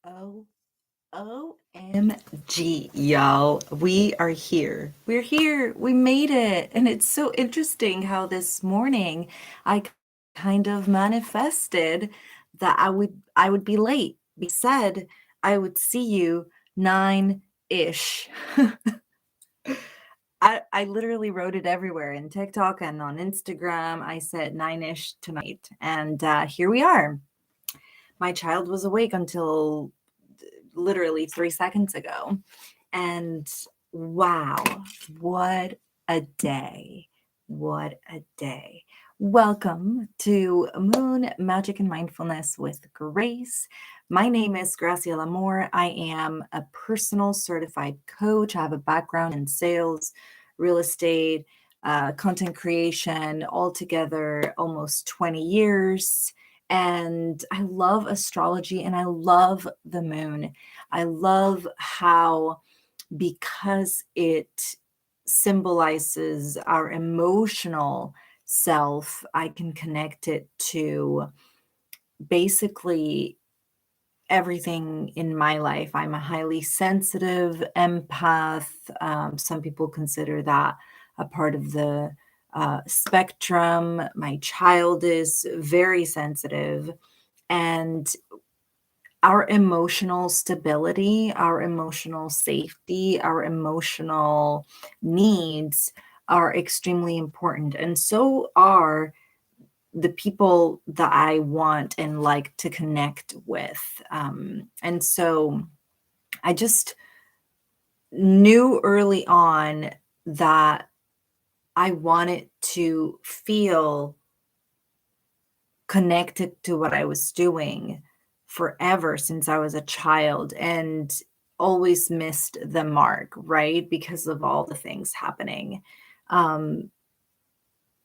Oh, OMG, y'all. We are here. We're here. We made it. And it's so interesting how this morning I kind of manifested that I would be late. We said I would see you 9-ish. I literally wrote it everywhere in TikTok and on Instagram. I said 9-ish tonight. And here we are. My child was awake until literally 3 seconds ago. And wow, what a day. What a day. Welcome to Moon Magic and Mindfulness with Grace. My name is Gracia Lamour. I am a personal certified coach. I have a background in sales, real estate, content creation, altogether almost 20 years. And I love astrology and I love the moon. I love how, because it symbolizes our emotional self, I can connect it to basically everything in my life. I'm a highly sensitive empath. Some people consider that a part of the spectrum. My child is very sensitive. And our emotional stability, our emotional safety, our emotional needs are extremely important. And so are the people that I want and like to connect with. And so I just knew early on that I wanted to feel connected to what I was doing forever since I was a child, and always missed the mark, right? Because of all the things happening. Um,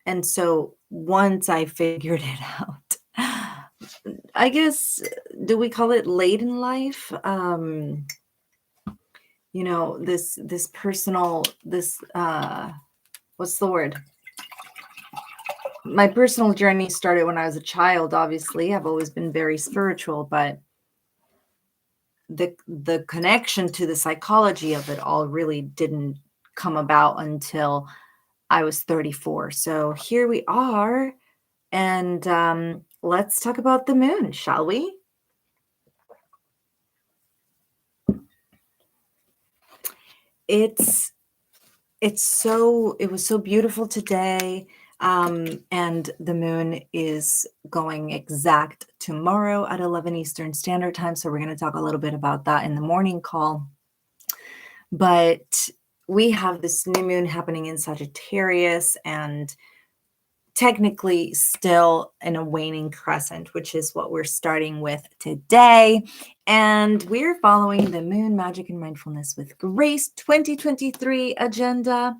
and so once I figured it out, I guess, do we call it late in life? This personal, what's the word? My personal journey started when I was a child. Obviously, I've always been very spiritual, but the connection to the psychology of it all really didn't come about until I was 34. So here we are, and let's talk about the moon, shall we? It was so beautiful today. And the moon is going exact tomorrow at 11 Eastern Standard Time. So we're going to talk a little bit about that in the morning call. But we have this new moon happening in Sagittarius, and technically still in a waning crescent, which is what we're starting with today. And we're following the Moon Magic and Mindfulness with Grace 2023 agenda.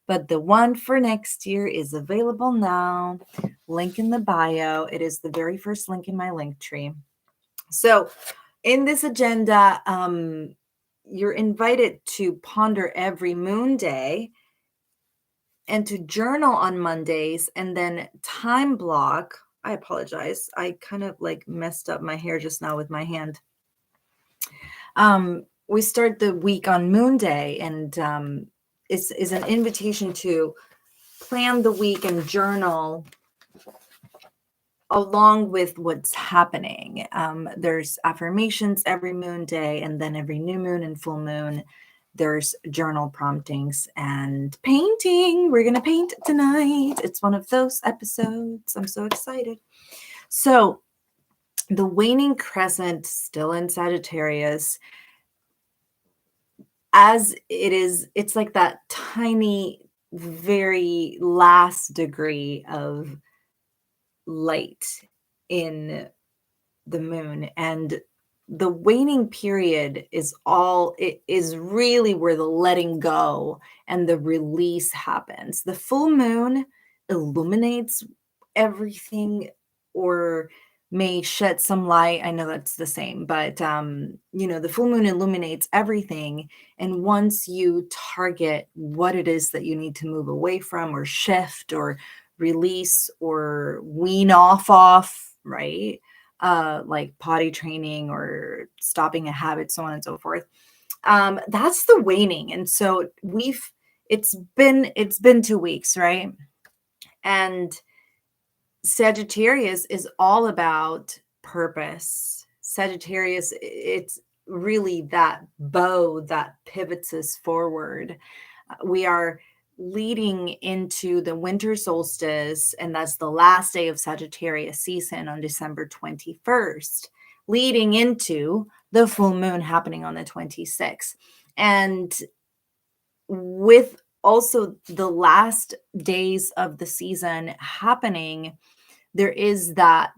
But the one for next year is available now. Link in the bio. It is the very first link in my link tree. So in this agenda, you're invited to ponder every moon day and to journal on Mondays, and then time block. I apologize. I kind of like messed up my hair just now with my hand. We start the week on Moon Day, and is an invitation to plan the week and journal along with what's happening. There's affirmations every moon day, and then every new moon and full moon, there's journal promptings and painting. We're going to paint tonight. It's one of those episodes. I'm so excited. So the waning crescent, still in Sagittarius, as it is, it's like that tiny, very last degree of light in the moon, and the waning period is really where the letting go and the release happens. The full moon illuminates everything, or may shed some light. I know that's the same, but the full moon illuminates everything, and once you target what it is that you need to move away from or shift or release or wean off, right? like potty training or stopping a habit, so on and so forth. That's the waning. And so it's been 2 weeks, right? And Sagittarius is all about purpose. Sagittarius, it's really that bow that pivots us forward. We are leading into the winter solstice, and that's the last day of Sagittarius season on December 21st, leading into the full moon happening on the 26th. And with also the last days of the season happening, there is that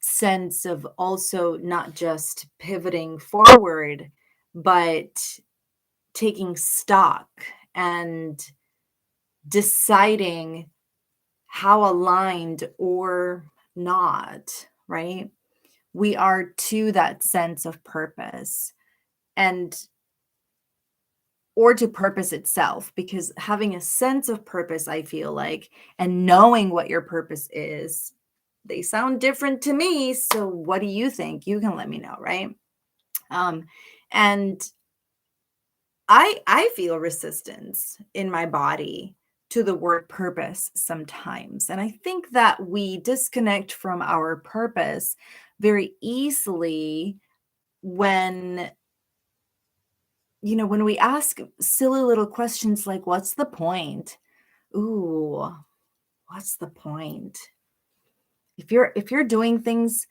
sense of also not just pivoting forward, but taking stock and deciding how aligned or not, right? We are to that sense of purpose and or to purpose itself, because having a sense of purpose, I feel like, and knowing what your purpose is, they sound different to me. So what do you think? You can let me know, right? And I feel resistance in my body to the word purpose sometimes. And I think that we disconnect from our purpose very easily when when we ask silly little questions like, what's the point? Ooh, what's the point? If you're doing things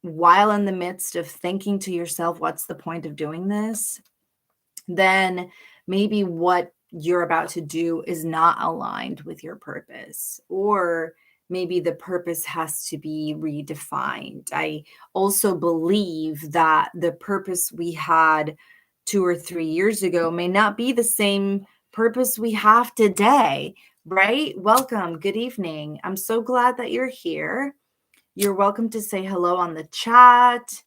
while in the midst of thinking to yourself, what's the point of doing this? Then maybe what you're about to do is not aligned with your purpose, or maybe the purpose has to be redefined. I also believe that the purpose we had 2 or 3 years ago may not be the same purpose we have today, right? Welcome. Good evening. I'm so glad that you're here. You're welcome to say hello on the chat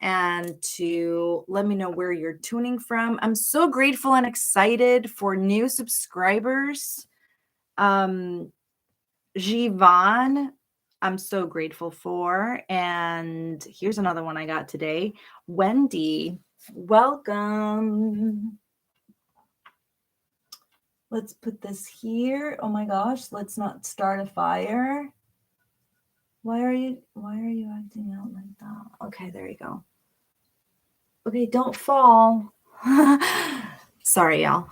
and to let me know where you're tuning from. I'm so grateful and excited for new subscribers. Jivan, I'm so grateful for. And here's another one I got today. Wendy, welcome. Let's put this here. Oh my gosh, let's not start a fire. Why are you acting out like that? Okay, there you go. Okay, don't fall. Sorry, y'all.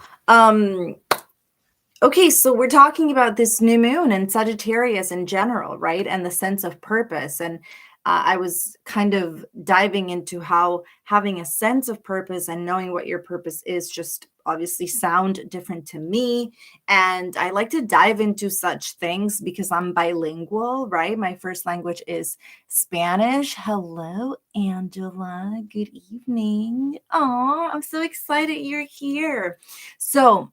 Okay, so we're talking about this new moon and Sagittarius in general, right? And the sense of purpose. And I was kind of diving into how having a sense of purpose and knowing what your purpose is just obviously sound different to me. And I like to dive into such things because I'm bilingual, right? My first language is Spanish. Hello, Angela. Good evening. Oh, I'm so excited you're here. So,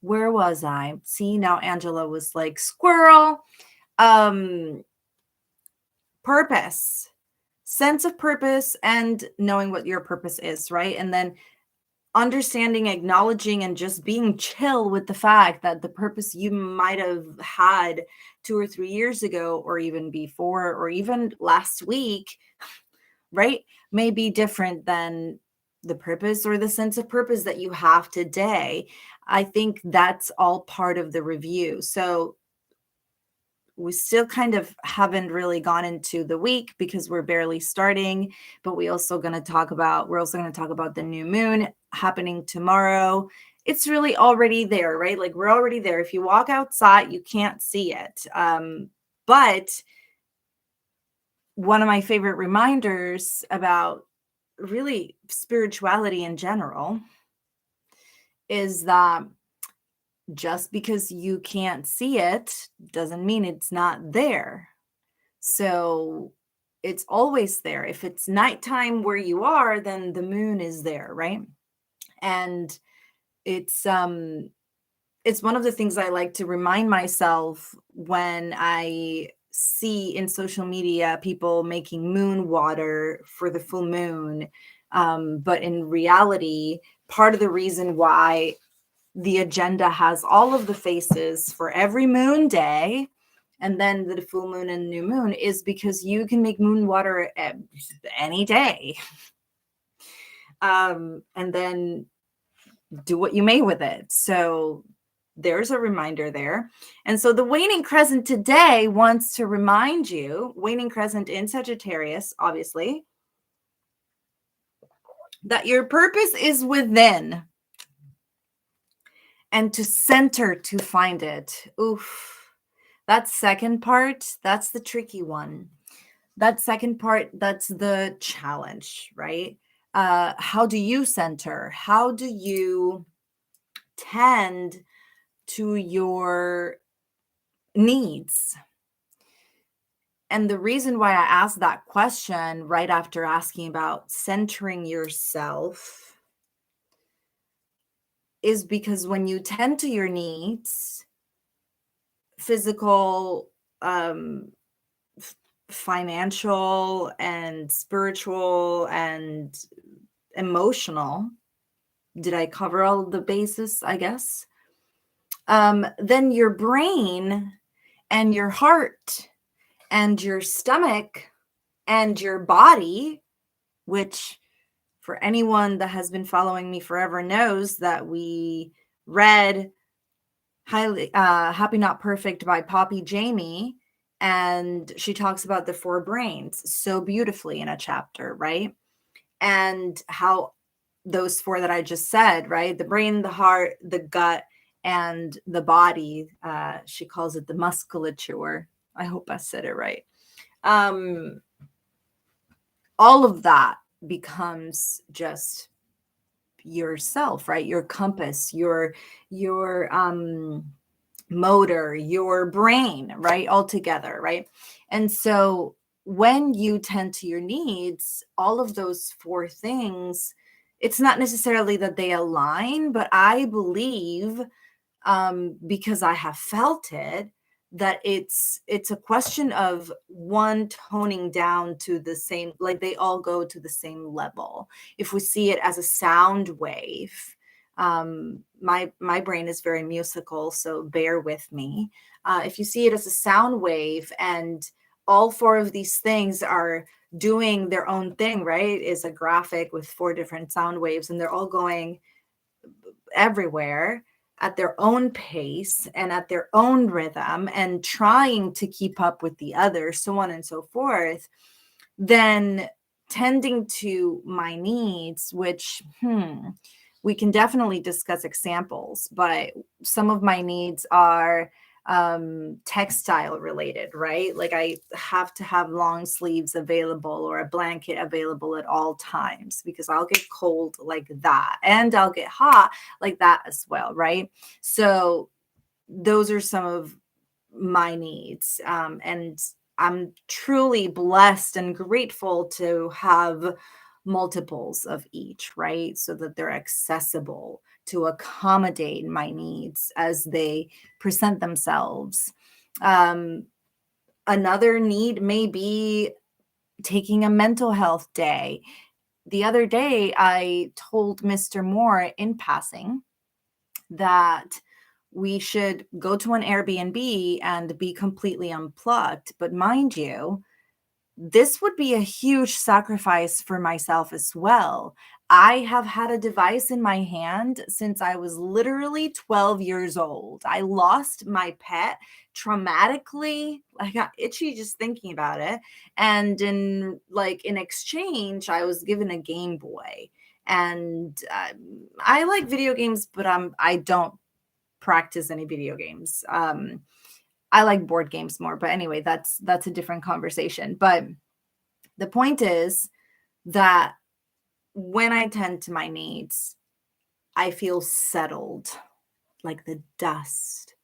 where was I? See, now Angela was like, squirrel. Purpose, sense of purpose, and knowing what your purpose is, right? And then understanding, acknowledging, and just being chill with the fact that the purpose you might have had 2 or 3 years ago, or even before, or even last week, right, may be different than the purpose or the sense of purpose that you have today. I think that's all part of the review. So we still kind of haven't really gone into the week because we're barely starting, but we're also going to talk about the new moon happening tomorrow. It's really already there, right? Like we're already there. If you walk outside, you can't see it. But one of my favorite reminders about really spirituality in general is that just because you can't see it doesn't mean it's not there. So it's always there. If it's nighttime where you are, then the moon is there, right? And it's one of the things I like to remind myself when I see in social media people making moon water for the full moon. But in reality, part of the reason why the agenda has all of the faces for every moon day and then the full moon and new moon, is because you can make moon water any day. And then do what you may with it. So there's a reminder there. And so the waning crescent today wants to remind you, waning crescent in Sagittarius, obviously, that your purpose is within, and to center to find it. Oof. That second part, that's the tricky one. That second part, that's the challenge, right? How do you center? How do you tend to your needs? And the reason why I asked that question right after asking about centering yourself is because when you tend to your needs, physical, financial, and spiritual, and emotional, did I cover all the bases, I guess? Then your brain and your heart and your stomach and your body, which for anyone that has been following me forever knows that we read Happy Not Perfect by Poppy Jamie, and she talks about the four brains so beautifully in a chapter, right? And how those four that I just said, right? The brain, the heart, the gut, and the body. She calls it the musculature. I hope I said it right. All of that becomes just yourself, right? Your compass, your motor, your brain, right? All together, right? And so when you tend to your needs, all of those four things, it's not necessarily that they align, but I believe, because I have felt it, that it's a question of one toning down to the same, like they all go to the same level. If we see it as a sound wave, my brain is very musical, so bear with me. If you see it as a sound wave, and all four of these things are doing their own thing, right? Is a graphic with four different sound waves, and they're all going everywhere at their own pace and at their own rhythm and trying to keep up with the others, so on and so forth, then tending to my needs, which we can definitely discuss examples, but some of my needs are textile related, right? Like I have to have long sleeves available or a blanket available at all times, because I'll get cold like that and I'll get hot like that as well, right? So those are some of my needs, and I'm truly blessed and grateful to have multiples of each, right? So that they're accessible to accommodate my needs as they present themselves. Another need may be taking a mental health day. The other day, I told Mr. Moore in passing that we should go to an Airbnb and be completely unplugged. But mind you, this would be a huge sacrifice for myself as well. I have had a device in my hand since I was literally 12 years old. I lost my pet traumatically. I got itchy just thinking about it. And in exchange, I was given a Game Boy. And I like video games, but I don't practice any video games. I like board games more, but anyway, that's a different conversation. But the point is that when I tend to my needs, I feel settled, like the dust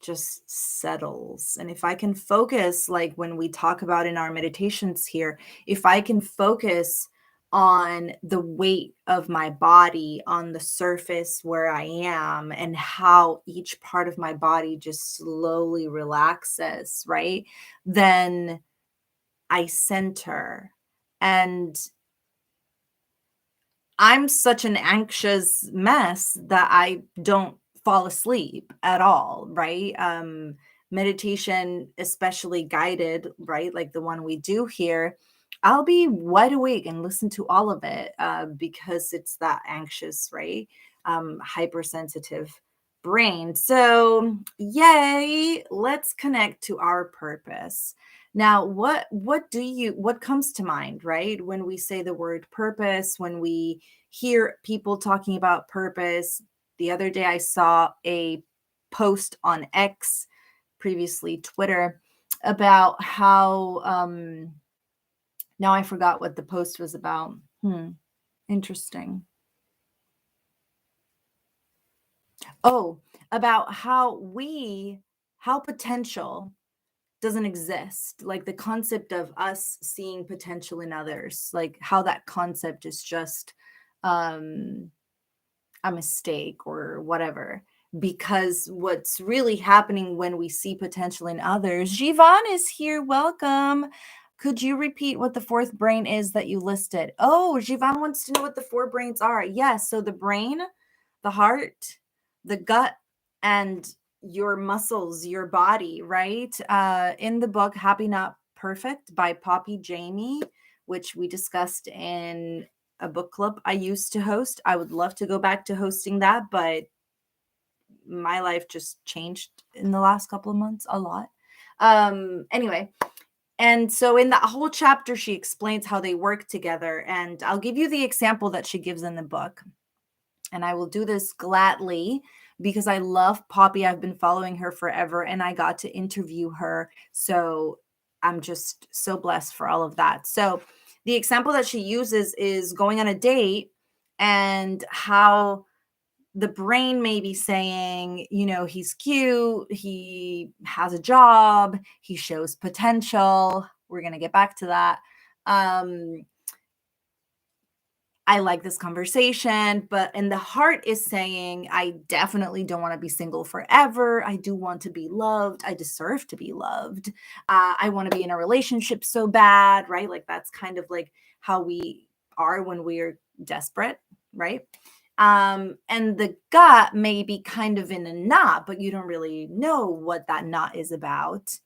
just settles. And if I can focus, like when we talk about in our meditations here, if I can focus on the weight of my body on the surface where I am and how each part of my body just slowly relaxes, right? Then I center. And I'm such an anxious mess that I don't fall asleep at all, right? meditation, especially guided, right? Like the one we do here, I'll be wide awake and listen to all of it because it's that anxious, right? Hypersensitive brain. So, yay, let's connect to our purpose. Now, what comes to mind, right? When we say the word purpose, when we hear people talking about purpose. The other day I saw a post on X, previously Twitter, about how now I forgot what the post was about. Interesting. Oh, about how potential doesn't exist, like the concept of us seeing potential in others, like how that concept is just um a mistake or whatever. Because what's really happening when we see potential in others, Jivan is here. Welcome. Could you repeat what the fourth brain is that you listed? Oh, Jivan wants to know what the four brains are. Yes. So the brain, the heart, the gut, and your muscles, your body, right? In the book Happy Not Perfect by Poppy Jamie, which we discussed in a book club I used to host. I would love to go back to hosting that, but my life just changed in the last couple of months a lot. Anyway, and so in that whole chapter, she explains how they work together. And I'll give you the example that she gives in the book. And I will do this gladly because I love Poppy. I've been following her forever and I got to interview her. So I'm just so blessed for all of that. So the example that she uses is going on a date and how the brain may be saying, he's cute, he has a job, he shows potential. We're going to get back to that. I like this conversation, but and the heart is saying, I definitely don't want to be single forever. I do want to be loved. I deserve to be loved. I want to be in a relationship so bad, right? Like that's kind of like how we are when we're desperate, right? And the gut may be kind of in a knot, but you don't really know what that knot is about.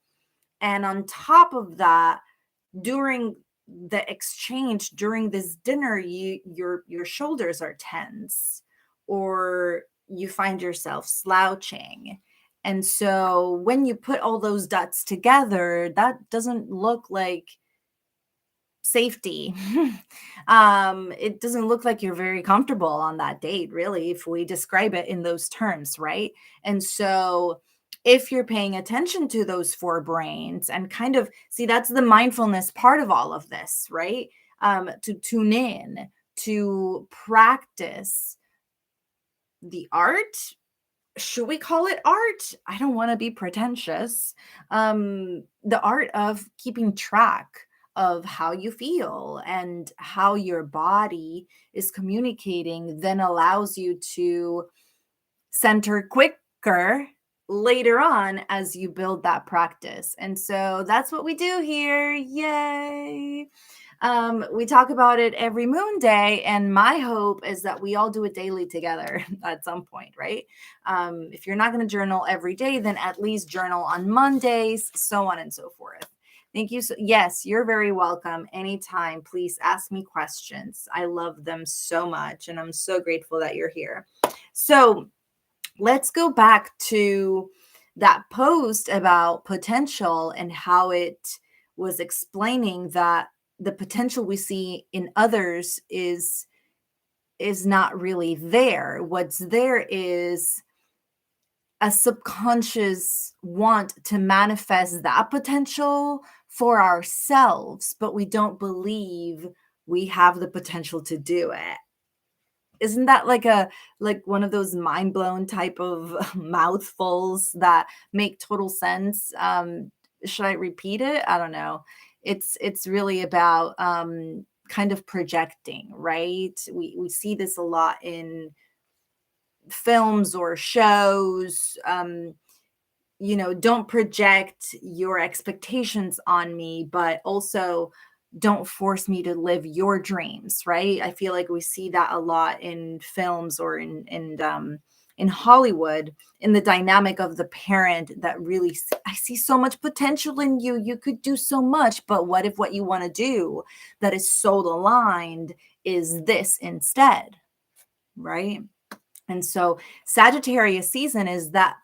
And on top of that, during the exchange during this dinner, your shoulders are tense or you find yourself slouching. And so when you put all those dots together, that doesn't look like safety. It doesn't look like you're very comfortable on that date, really, if we describe it in those terms, right? And so if you're paying attention to those four brains and kind of see, that's the mindfulness part of all of this, right? To tune in, to practice the art. Should we call it art? I don't want to be pretentious. The art of keeping track of how you feel and how your body is communicating then allows you to center quicker later on as you build that practice. And so that's what we do here. Yay. We talk about it every moon day, and my hope is that we all do it daily together at some point, right? If you're not going to journal every day, then at least journal on Mondays, so on and so forth. Thank you. Yes, you're very welcome. Anytime, please ask me questions. I love them so much, and I'm so grateful that you're here. So let's go back to that post about potential and how it was explaining that the potential we see in others is not really there. What's there is a subconscious want to manifest that potential for ourselves, but we don't believe we have the potential to do it. Isn't that like one of those mind blown type of mouthfuls that make total sense? Should I repeat it? I don't know. It's really about kind of projecting, right? We see this a lot in films or shows. Don't project your expectations on me, but also don't force me to live your dreams, right? I feel like we see that a lot in films or in in Hollywood, in the dynamic of the parent that really, I see so much potential in you. You could do so much, but what if what you want to do that is soul aligned is this instead, right? And so Sagittarius season is that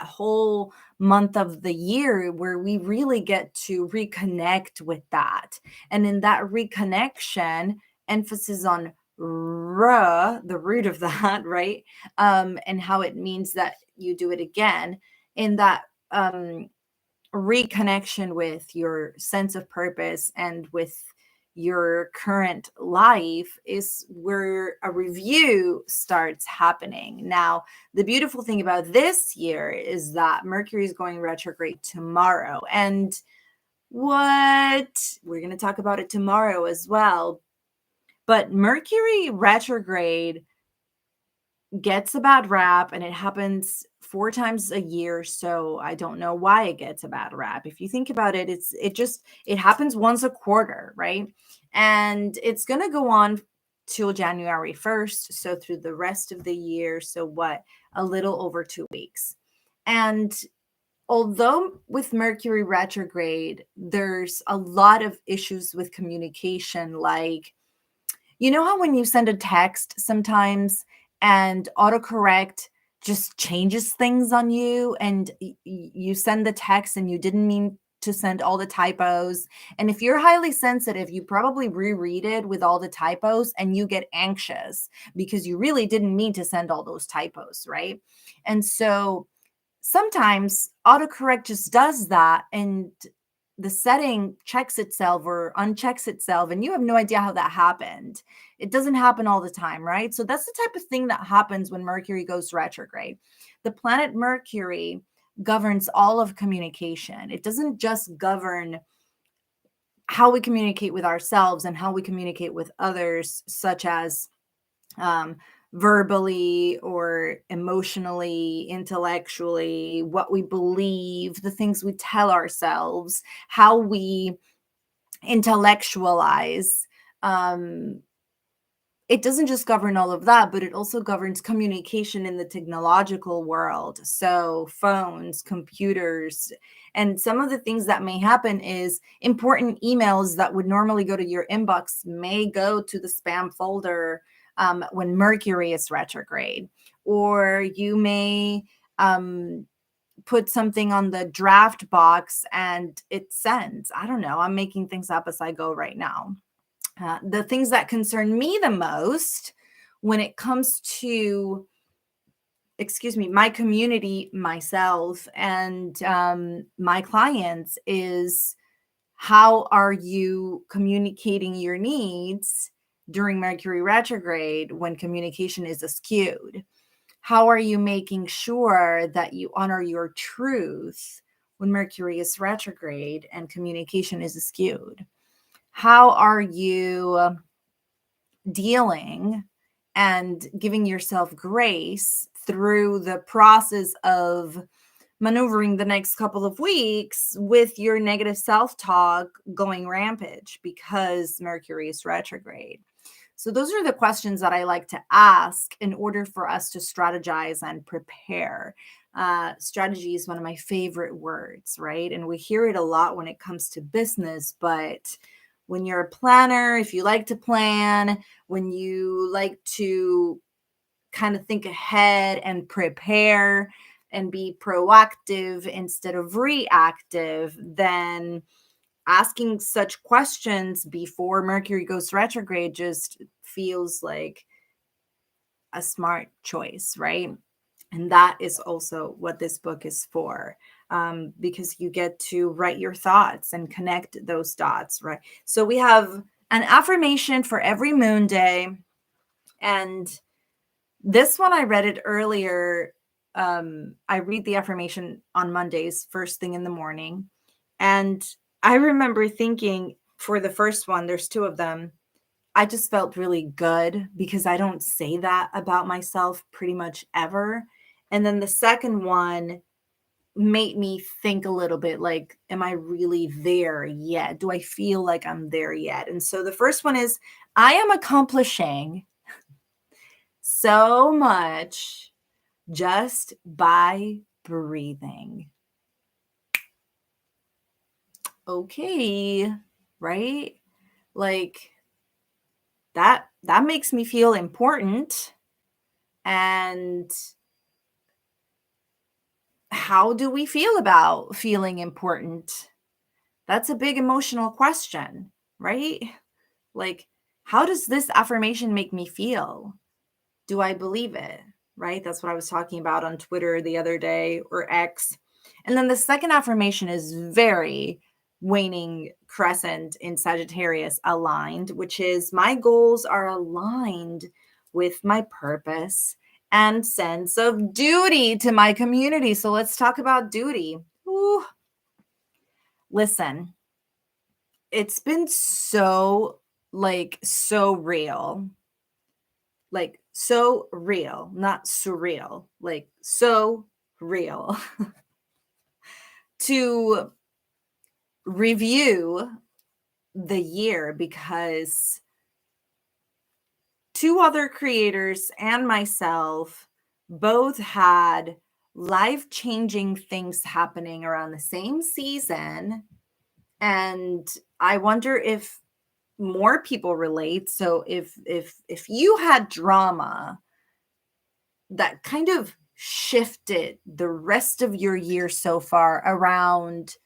whole month of the year where we really get to reconnect with that. And in that reconnection, emphasis on the root of that, right? And how it means that you do it again in that reconnection with your sense of purpose and with your current life is where a review starts happening. Now, the beautiful thing about this year is that Mercury is going retrograde tomorrow. And what we're going to talk about it tomorrow as well. But Mercury retrograde gets a bad rap, and it happens 4 times a year, so I don't know why it gets a bad rap. If you think about it, it happens once a quarter, right? And it's going to go on till January 1st, so through the rest of the year, so what, a little over 2 weeks. And although with Mercury retrograde, there's a lot of issues with communication, like, you know how when you send a text sometimes and autocorrect just changes things on you, and you send the text and you didn't mean to send all the typos. And if you're highly sensitive, you probably reread it with all the typos and you get anxious because you really didn't mean to send all those typos, right? And so sometimes autocorrect just does that, and the setting checks itself or unchecks itself, and you have no idea how that happened. It doesn't happen all the time, right? So that's the type of thing that happens when Mercury goes retrograde. The planet Mercury governs all of communication. It doesn't just govern how we communicate with ourselves and how we communicate with others, such as um, verbally or emotionally, intellectually, what we believe, the things we tell ourselves, how we intellectualize. Um, it doesn't just govern all of that, but it also governs communication in the technological world. So, phones, computers, and some of the things that may happen is important emails that would normally go to your inbox may go to the spam folder when Mercury is retrograde, or you may put something on the draft box and it sends. I don't know. I'm making things up as I go right now. The things that concern me the most when it comes to, my community, myself, and my clients is, how are you communicating your needs during Mercury retrograde when communication is askewed? How are you making sure that you honor your truth when Mercury is retrograde and communication is askewed? How are you dealing and giving yourself grace through the process of maneuvering the next couple of weeks with your negative self-talk going rampage because Mercury is retrograde? So those are the questions that I like to ask in order for us to strategize and prepare. Strategy is one of my favorite words, right? And we hear it a lot when it comes to business, but when you're a planner, if you like to plan, when you like to kind of think ahead and prepare and be proactive instead of reactive, then asking such questions before Mercury goes retrograde just feels like a smart choice, right? And that is also what this book is for, because you get to write your thoughts and connect those dots, right? So we have an affirmation for every moon day. And this one, I read it earlier. I read the affirmation on Mondays, first thing in the morning. And I remember thinking, for the first one, there's 2 of them, I just felt really good because I don't say that about myself pretty much ever. And then the second one made me think a little bit like, am I really there yet? Do I feel like I'm there yet? And so the first one is, I am accomplishing so much just by breathing. Okay, right? Like that makes me feel important. And how do we feel about feeling important? That's a big emotional question, right? Like, how does this affirmation make me feel? Do I believe it? Right? That's what I was talking about on Twitter the other day, or X. And then the second affirmation is very waning crescent in Sagittarius aligned, which is my goals are aligned with my purpose and sense of duty to my community. So let's talk about duty. Ooh, listen, it's been so so real. Like so real, not surreal, like so real to review the year, because two other creators and myself both had life-changing things happening around the same season. And I wonder if more people relate. So if you had drama that kind of shifted the rest of your year so far around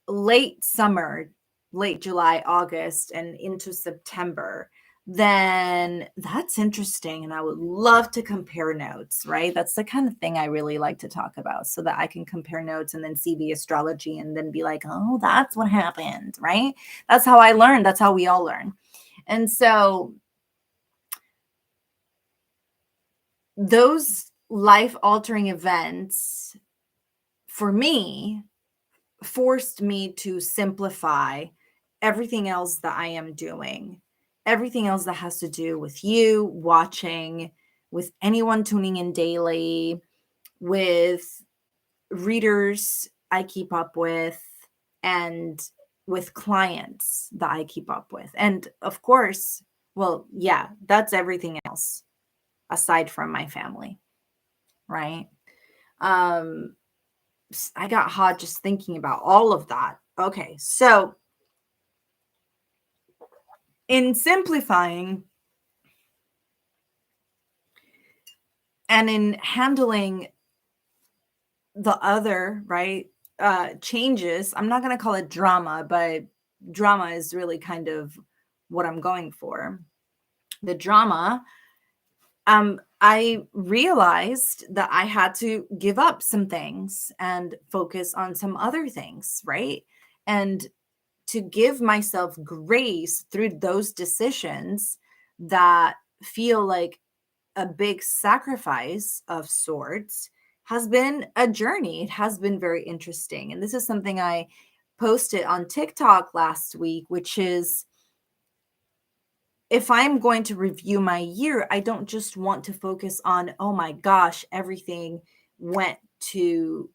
late summer, late July, August, and into September, then that's interesting. And I would love to compare notes, right? That's the kind of thing I really like to talk about, so that I can compare notes and then see the astrology and then be like, oh, that's what happened, right? That's how I learned. That's how we all learn. And so those life altering events for me forced me to simplify everything else that I am doing, everything else that has to do with you watching, with anyone tuning in daily, with readers I keep up with, and with clients that I keep up with. And of course, well, yeah, that's everything else aside from my family, right? Um, I got hot just thinking about all of that. Okay, so in simplifying and in handling the other, right, changes, I'm not going to call it drama, but drama is really kind of what I'm going for. The drama, I realized that I had to give up some things and focus on some other things, right? And to give myself grace through those decisions that feel like a big sacrifice of sorts has been a journey. It has been very interesting. And this is something I posted on TikTok last week, which is, if I'm going to review my year, I don't just want to focus on, oh my gosh, everything went to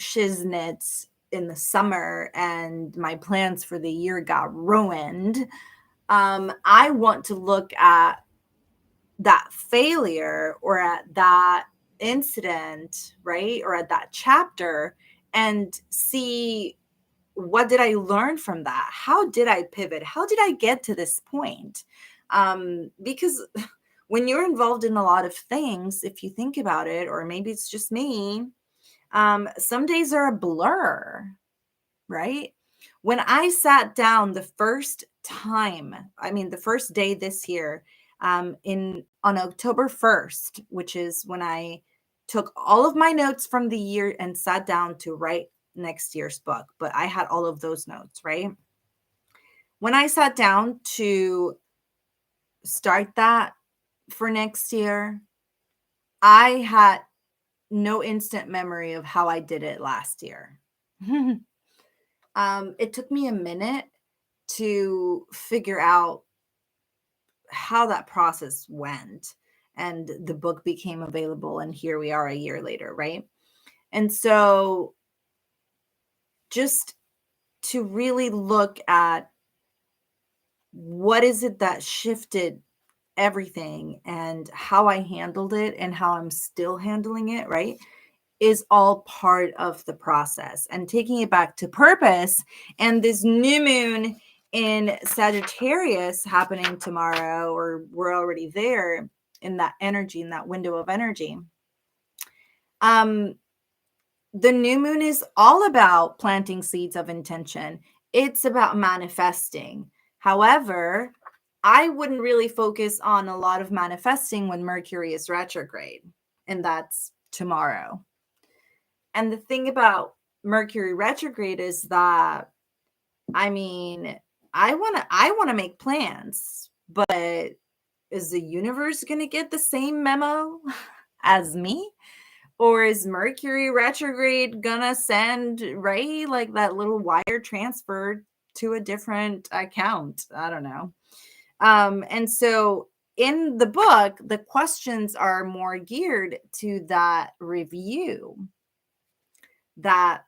shiznits in the summer and my plans for the year got ruined. I want to look at that failure or at that incident, right? Or at that chapter, and see, what did I learn from that? How did I pivot? How did I get to this point? Because when you're involved in a lot of things, if you think about it, or maybe it's just me, some days are a blur, right? When I sat down the first time, I mean, the first day this year, in on October 1st, which is when I took all of my notes from the year and sat down to write next year's book, but I had all of those notes, right? When I sat down to start that for next year, I had no instant memory of how I did it last year. It took me a minute to figure out how that process went, and the book became available, and here we are a year later, right? And so just to really look at what is it that shifted everything and how I handled it and how I'm still handling it, right, is all part of the process. And taking it back to purpose and this new moon in Sagittarius happening tomorrow, or we're already there in that energy, in that window of energy. The new moon is all about planting seeds of intention. It's about manifesting. However, I wouldn't really focus on a lot of manifesting when Mercury is retrograde, and that's tomorrow. And the thing about Mercury retrograde is that, I mean, I want to make plans, but is the universe going to get the same memo as me? Or is Mercury retrograde gonna send, right, like that little wire transfer to a different account? I don't know. And so in the book, the questions are more geared to that review that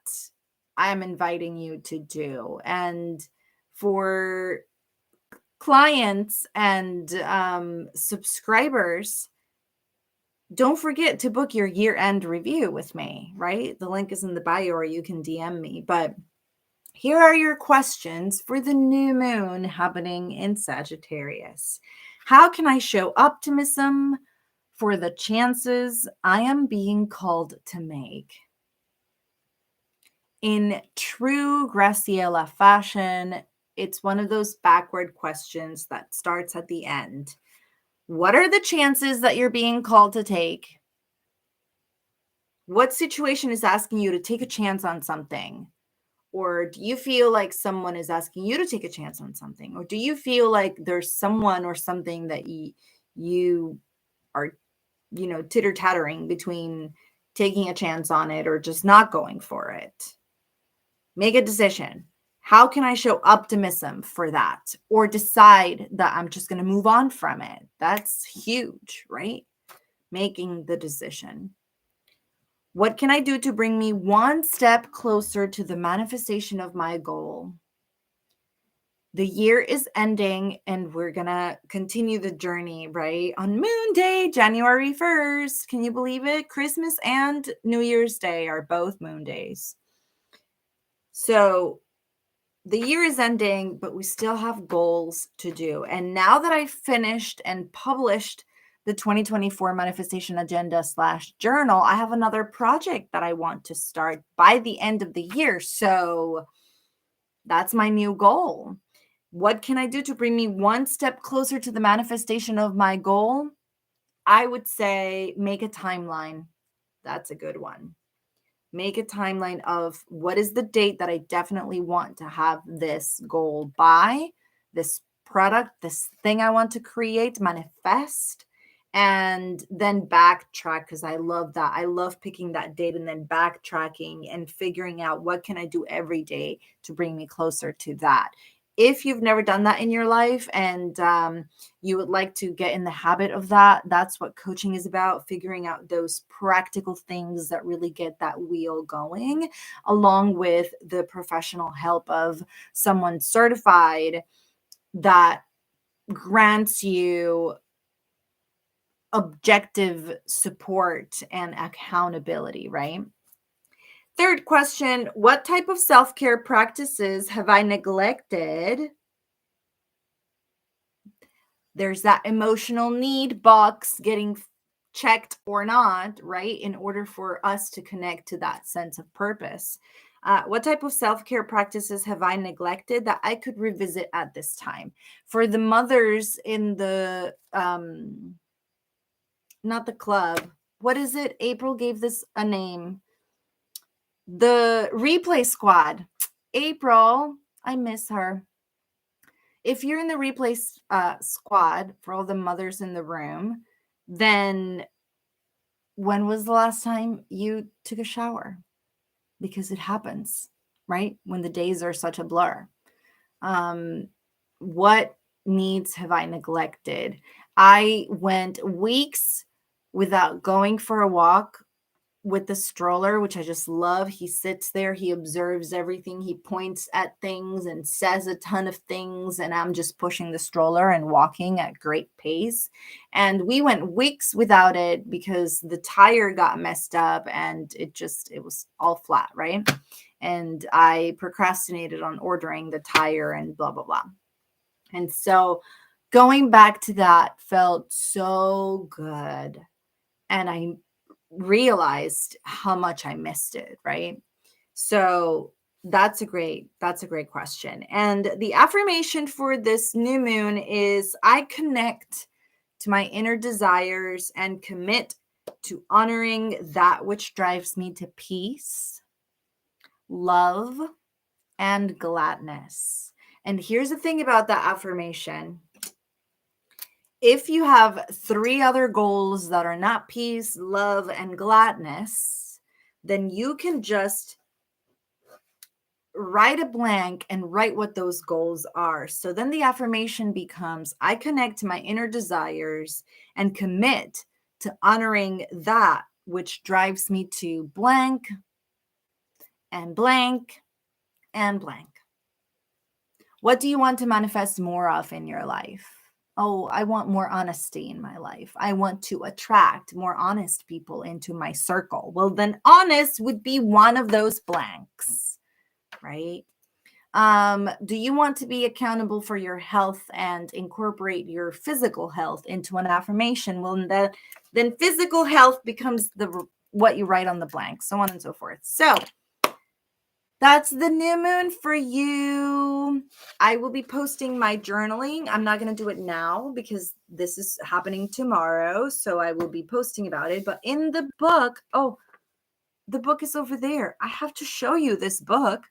I'm inviting you to do. And for clients and subscribers, don't forget to book your year-end review with me, right? The link is in the bio, or you can DM me. But here are your questions for the new moon happening in Sagittarius. How can I show optimism for the chances I am being called to make? In true Graciela fashion, it's one of those backward questions that starts at the end. What are the chances that you're being called to take? What situation is asking you to take a chance on something? Or do you feel like someone is asking you to take a chance on something? Or do you feel like there's someone or something that you are, titter-tattering between taking a chance on it or just not going for it? Make a decision. How can I show optimism for that? Or decide that I'm just going to move on from it? That's huge, right? Making the decision. What can I do to bring me one step closer to the manifestation of my goal? The year is ending and we're going to continue the journey, right? On Moon Day, January 1st. Can you believe it? Christmas and New Year's Day are both moon days. So the year is ending, but we still have goals to do. And now that I've finished and published the 2024 manifestation agenda / journal, I have another project that I want to start by the end of the year. So that's my new goal. What can I do to bring me one step closer to the manifestation of my goal? I would say make a timeline. That's a good one. Make a timeline of what is the date that I definitely want to have this goal by, this product, this thing I want to create, manifest, and then backtrack, because I love that. I love picking that date and then backtracking and figuring out what can I do every day to bring me closer to that. If you've never done that in your life and you would like to get in the habit of that, that's what coaching is about, figuring out those practical things that really get that wheel going, along with the professional help of someone certified that grants you objective support and accountability, right? Third question, what type of self-care practices have I neglected? There's that emotional need box getting checked or not, right? In order for us to connect to that sense of purpose. What type of self-care practices have I neglected that I could revisit at this time? For the mothers in the, not the club, what is it? April gave this a name. The replay squad. April, I miss her. If you're in the replay squad, for all the mothers in the room, then when was the last time you took a shower? Because it happens, right? When the days are such a blur. What needs have I neglected? I went weeks without going for a walk with the stroller, which I just love. He sits there, he observes everything, he points at things and says a ton of things, and I'm just pushing the stroller and walking at great pace. And we went weeks without it because the tire got messed up and it was all flat, right? And I procrastinated on ordering the tire and blah, blah, blah. And so going back to that felt so good. And I realized how much I missed it, right? So that's a great question. And the affirmation for this new moon is I connect to my inner desires and commit to honoring that which drives me to peace, love, and gladness. And here's the thing about that affirmation. If you have 3 other goals that are not peace, love, and gladness, then you can just write a blank and write what those goals are. So then the affirmation becomes, I connect to my inner desires and commit to honoring that which drives me to blank and blank and blank. What do you want to manifest more of in your life? Oh, I want more honesty in my life. I want to attract more honest people into my circle. Well, then honest would be one of those blanks, right? Do you want to be accountable for your health and incorporate your physical health into an affirmation? Well, then physical health becomes what you write on the blank, so on and so forth. So that's the new moon for you. I will be posting my journaling. I'm not going to do it now because this is happening tomorrow. So I will be posting about it. But in the book, the book is over there. I have to show you this book.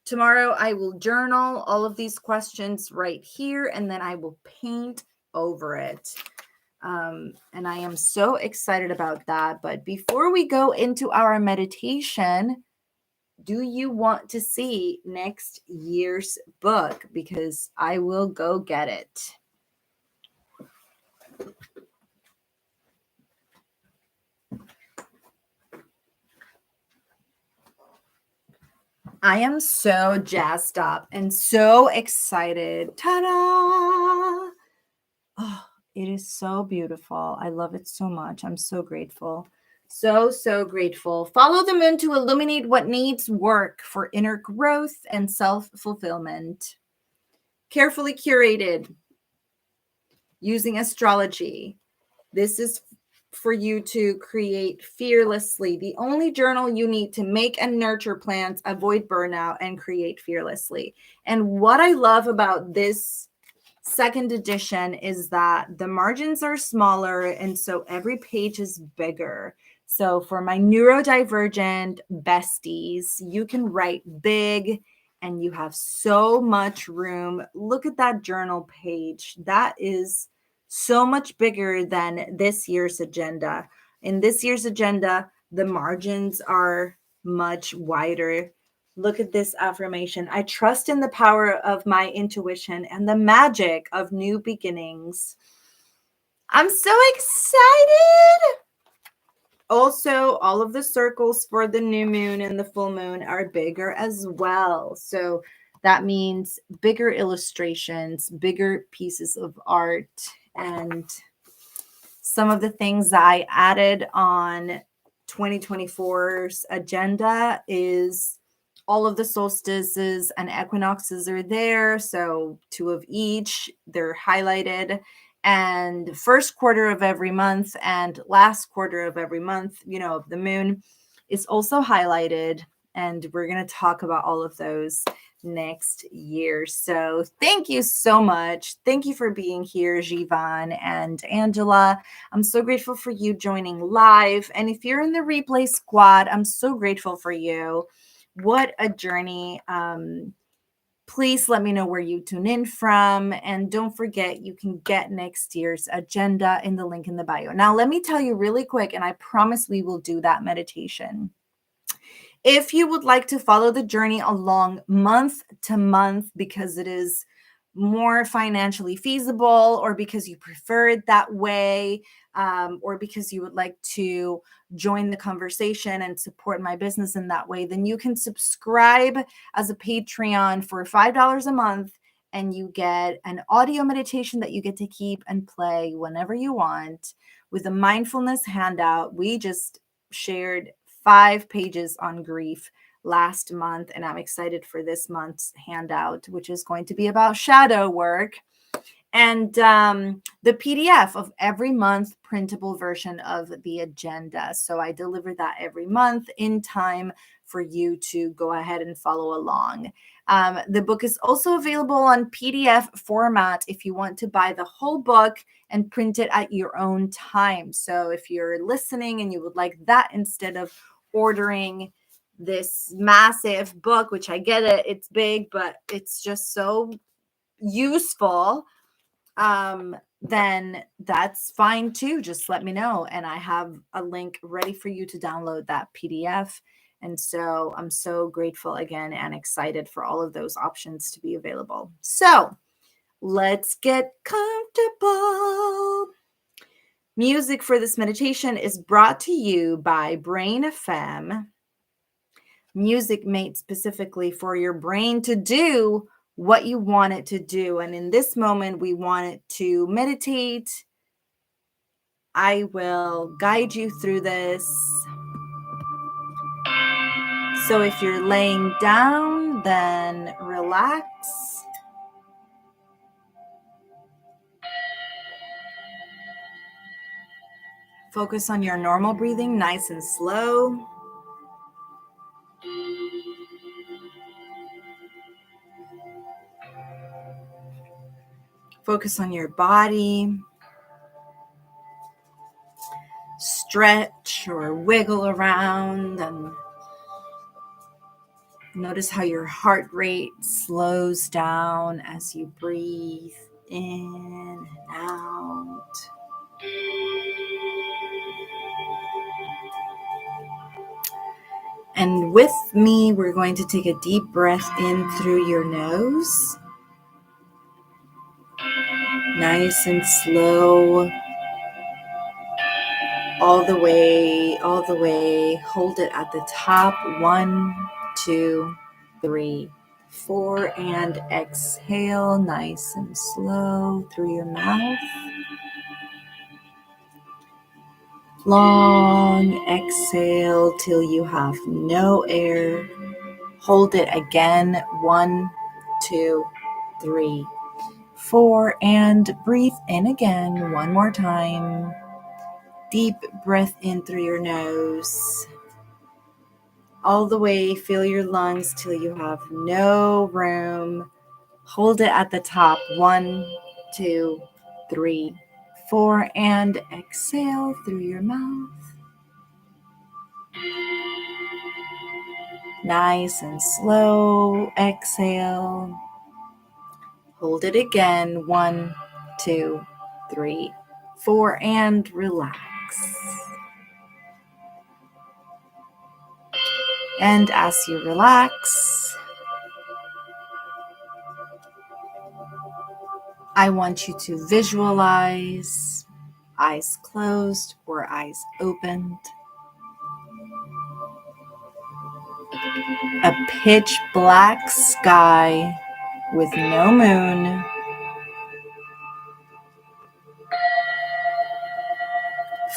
Tomorrow I will journal all of these questions right here, and then I will paint over it. And I am so excited about that. But before we go into our meditation, do you want to see next year's book? Because I will go get it. I am so jazzed up and so excited. Ta-da! Oh, it is so beautiful. I love it so much. I'm so grateful. So grateful. Follow the moon to illuminate what needs work for inner growth and self-fulfillment. Carefully curated using astrology. This is for you to create fearlessly. The only journal you need to make and nurture plans, avoid burnout, and create fearlessly. And what I love about this second edition is that the margins are smaller, and so every page is bigger. So for my neurodivergent besties, you can write big and you have so much room. Look at that journal page. That is so much bigger than this year's agenda. In this year's agenda, the margins are much wider. Look at this affirmation. I trust in the power of my intuition and the magic of new beginnings. I'm so excited. Also, all of the circles for the new moon and the full moon are bigger as well. So that means bigger illustrations, bigger pieces of art. And some of the things that I added on 2024's agenda is all of the solstices and equinoxes are there. So 2 of each, they're highlighted. And first quarter of every month and last quarter of every month, of the moon is also highlighted. And we're going to talk about all of those next year. So thank you so much. Thank you for being here, Jivan and Angela. I'm so grateful for you joining live. And if you're in the replay squad, I'm so grateful for you. What a journey. Please let me know where you tune in from. And don't forget, you can get next year's agenda in the link in the bio. Now, let me tell you really quick, and I promise we will do that meditation. If you would like to follow the journey along month to month, because it is more financially feasible, or because you prefer it that way, or because you would like to join the conversation and support my business in that way, then you can subscribe as a Patreon for $5 a month, and you get an audio meditation that you get to keep and play whenever you want with a mindfulness handout. We just shared 5 pages on grief last month, and I'm excited for this month's handout, which is going to be about shadow work, and the PDF of every month printable version of the agenda. So I deliver that every month in time for you to go ahead and follow along. The book is also available on PDF format if you want to buy the whole book and print it at your own time. So if you're listening and you would like that instead of ordering this massive book, which I get it, it's big, but it's just so useful, then that's fine too. Just let me know, and I have a link ready for you to download that PDF. And so I'm so grateful again and excited for all of those options to be available. So let's get comfortable. Music for this meditation is brought to you by Brain FM. Music made specifically for your brain to do what you want it to do. And in this moment, we want it to meditate. I will guide you through this. So if you're laying down, then relax. Focus on your normal breathing, nice and slow. Focus on your body. Stretch or wiggle around, and notice how your heart rate slows down as you breathe in and out. And with me, we're going to take a deep breath in through your nose. Nice and slow. All the way. Hold it at the top. 1, 2, 3, 4. And exhale nice and slow through your mouth. Long exhale till you have no air. Hold it again. 1, 2, 3, 4. And breathe in again one more time. Deep breath in through your nose. All the way, fill your lungs till you have no room. Hold it at the top. 1, 2, 3, 4. And exhale through your mouth. Nice and slow. Exhale. Hold it again. 1, 2, 3, 4. And relax. And as you relax, I want you to visualize eyes closed or eyes opened. A pitch black sky with no moon.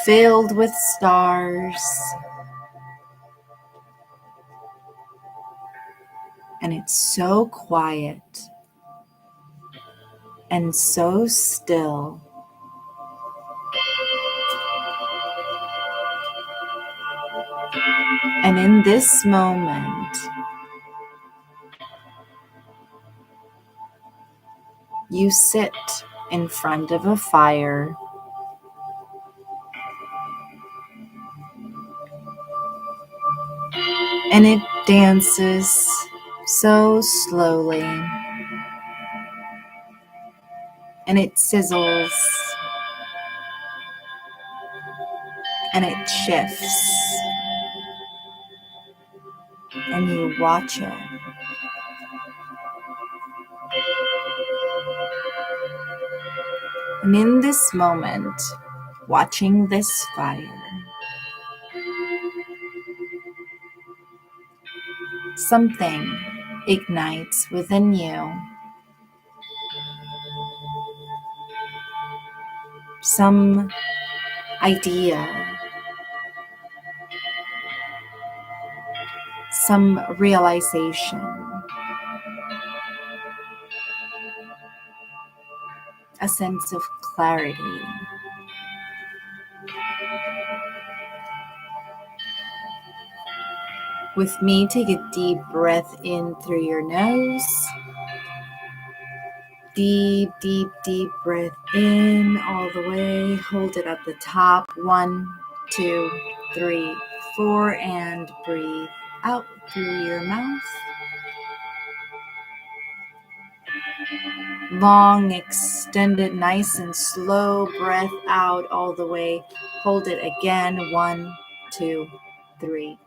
Filled with stars. And it's so quiet and so still. And in this moment, you sit in front of a fire. And it dances so slowly. And it sizzles. And it shifts. And you watch it. And in this moment, watching this fire, something ignites within you. Some idea, some realization, a sense of clarity. With me, take a deep breath in through your nose. Deep, deep, deep breath in all the way. Hold it at the top. 1, 2, 3, 4, and breathe out through your mouth. Long, extended, nice and slow breath out all the way. Hold it again. 1, 2, 3,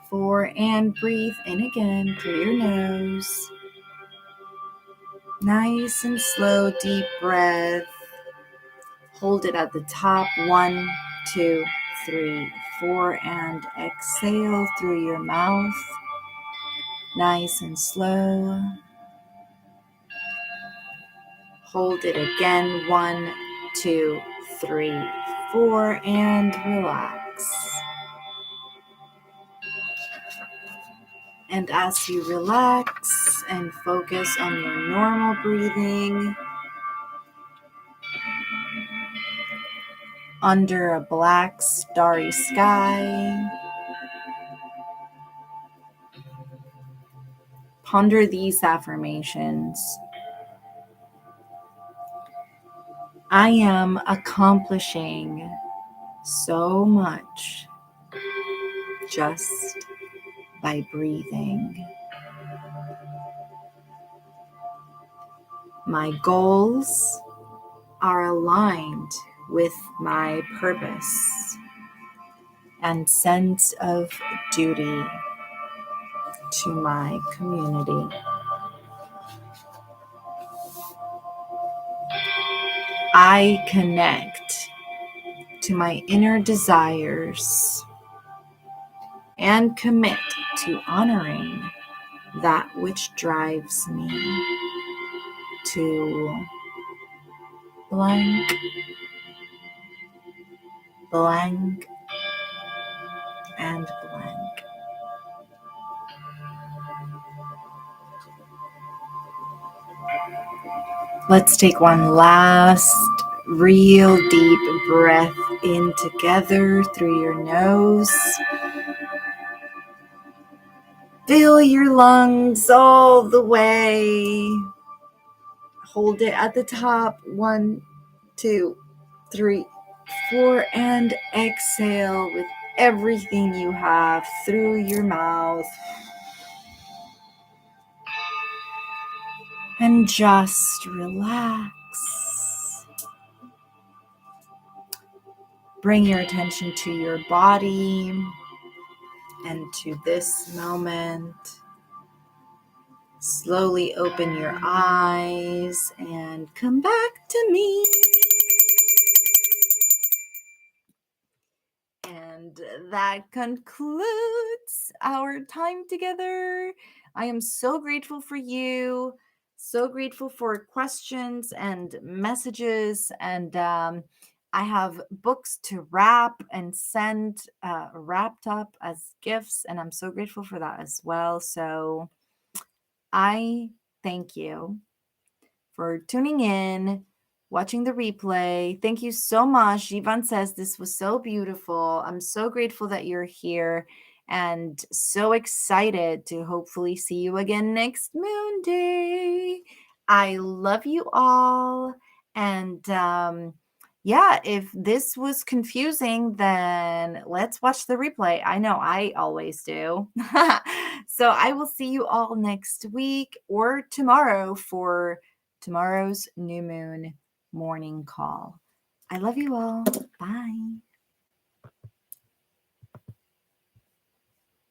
4, and breathe in again through your nose. Nice and slow, deep breath. Hold it at the top. 1, 2, 3, 4, and exhale through your mouth. Nice and slow. Hold it again. 1, 2, 3, 4, and relax. And as you relax and focus on your normal breathing, under a black starry sky, ponder these affirmations. I am accomplishing so much just by breathing. My goals are aligned with my purpose and sense of duty to my community. I connect to my inner desires and commit to honoring that which drives me to blank, blank, and blank. Let's take one last real deep breath in together through your nose. Fill your lungs all the way. Hold it at the top. 1, 2, 3, 4, and exhale with everything you have through your mouth. And just relax. Bring your attention to your body and to this moment. Slowly open your eyes and come back to me. And that concludes our time together. I am so grateful for you, so grateful for questions and messages. And I have books to wrap and send wrapped up as gifts. And I'm so grateful for that as well. So I thank you for tuning in, watching the replay. Thank you so much. Ivan says this was so beautiful. I'm so grateful that you're here and so excited to hopefully see you again next Moon Day. I love you all. And yeah, if this was confusing, then let's watch the replay. I know I always do. So I will see you all next week or tomorrow for tomorrow's new moon morning call. I love you all. Bye.